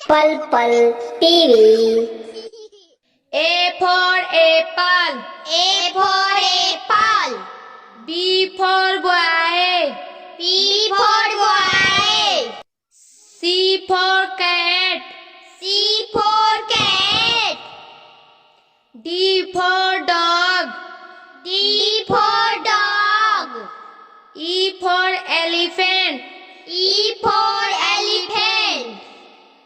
पल पल TV. A for apple. A for apple. B for boy. B for boy. C for cat. C for cat. D for dog. D for dog. E for elephant. E for elephant.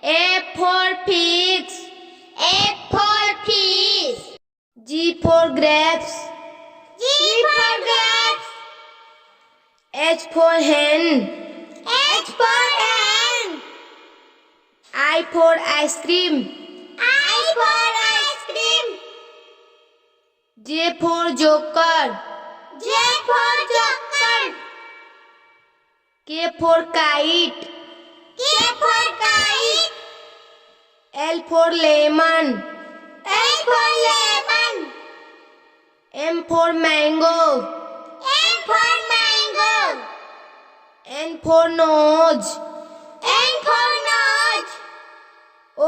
F for pigs. F for fish. G for grapes. G for grapes. H for hen. H for hen. I for ice cream. I for ice cream. J for joker. J for joker. K for kite. K for kite. L for lemon. L for lemon. M for mango. M for mango. N for nose. N for nose.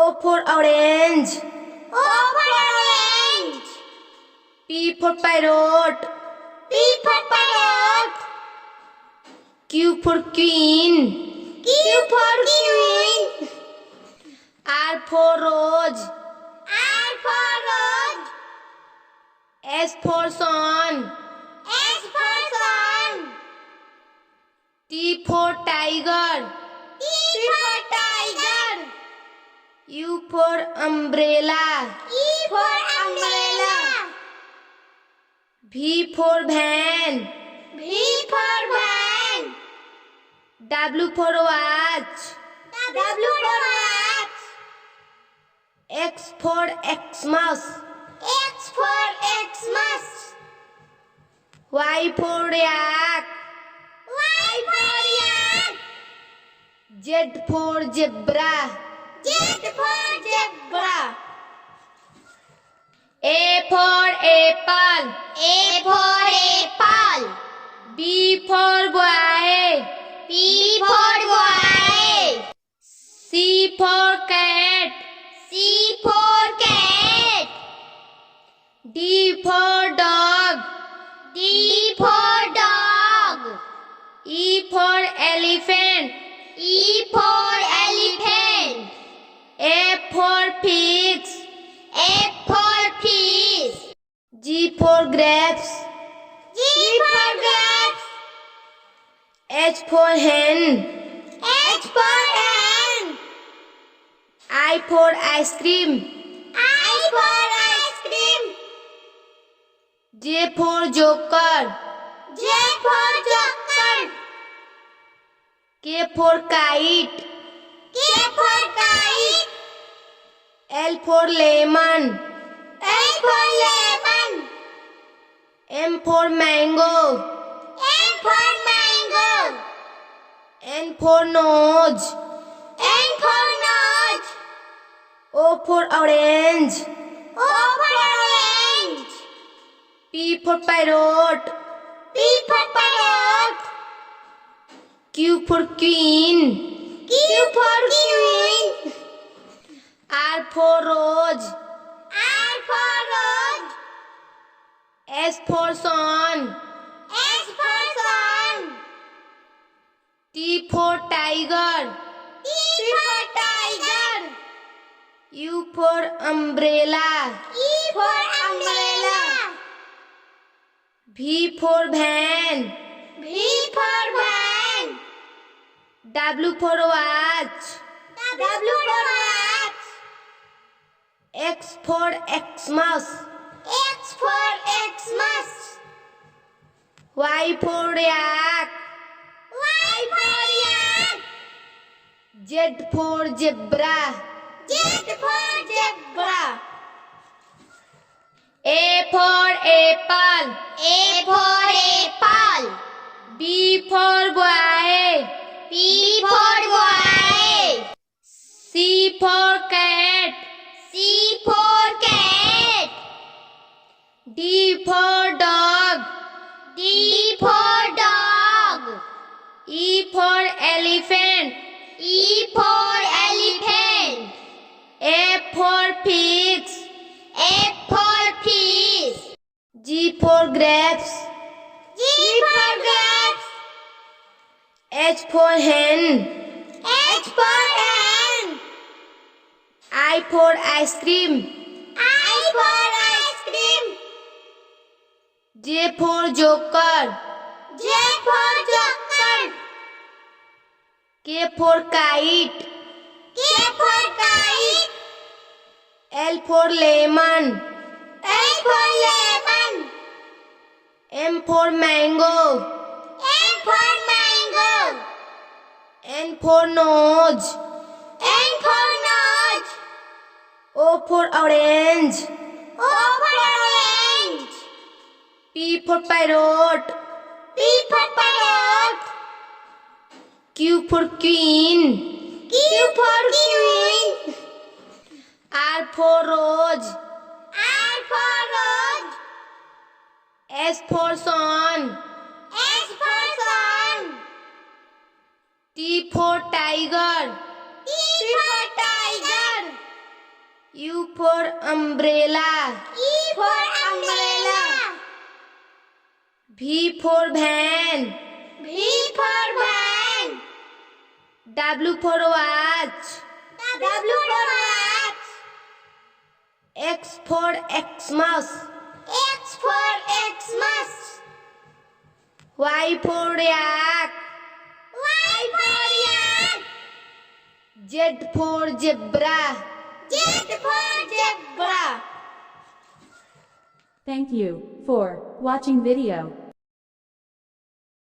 O for orange. O for orange. P for parrot. P for parrot. Q for queen. Q for queen. R for rose. R for rose. S for sun. S for sun. T for tiger. T for tiger. U for umbrella. E for umbrella. V for van. V for van. W for watch. W for watch. X for Xmas. X for Xmas. Y for yak. Y for yak. Z for zebra. Z for zebra. A for apple. A for apple. B for boy. B for boy. C for cat. C for cat. D for dog. D for dog. E for elephant. E for elephant. F for pigs. F for fish. G for grapes. G for grapes. H for hen. H for hen. I for ice cream. I for ice cream. J for joker. J for joker. K for kite. K for kite. L for lemon. L for lemon. M for mango. M for mango. N for nose. N for nose. O for orange. O for orange. P for parrot. P for parrot. Q for queen. Q for queen. R for rose. R for rose. S for sun. S for sun. T for tiger. T for tiger. U for umbrella. E for umbrella. V for van. V for van. W for watch. W for watch. X for Xmas. X for Xmas. Y for yak. Y for yak. Z for zebra. Z for zebra. A for apple. A for apple. B for boy. B for boy. C for cat. C for cat. D for dog. D for dog. E for elephant. E for elephant. for hen. H for hen. I for ice cream. I for ice cream. J for joker. J for joker. K for kite. K for kite. L for lemon. L for lemon. M for mango. M for mango. N for nose. N for nose. O for orange. O for orange. P for parrot. P for parrot. Q for queen. Q for queen. R for rose. R for rose. S for sun. S for sun. T for tiger. T for tiger. U for umbrella. E for umbrella. V for van. V for van. W for watch. W for watch. X for Xmas. X for Xmas. Y for yak. Y for yak. Z for zebra. Z for zebra. Thank you for watching video.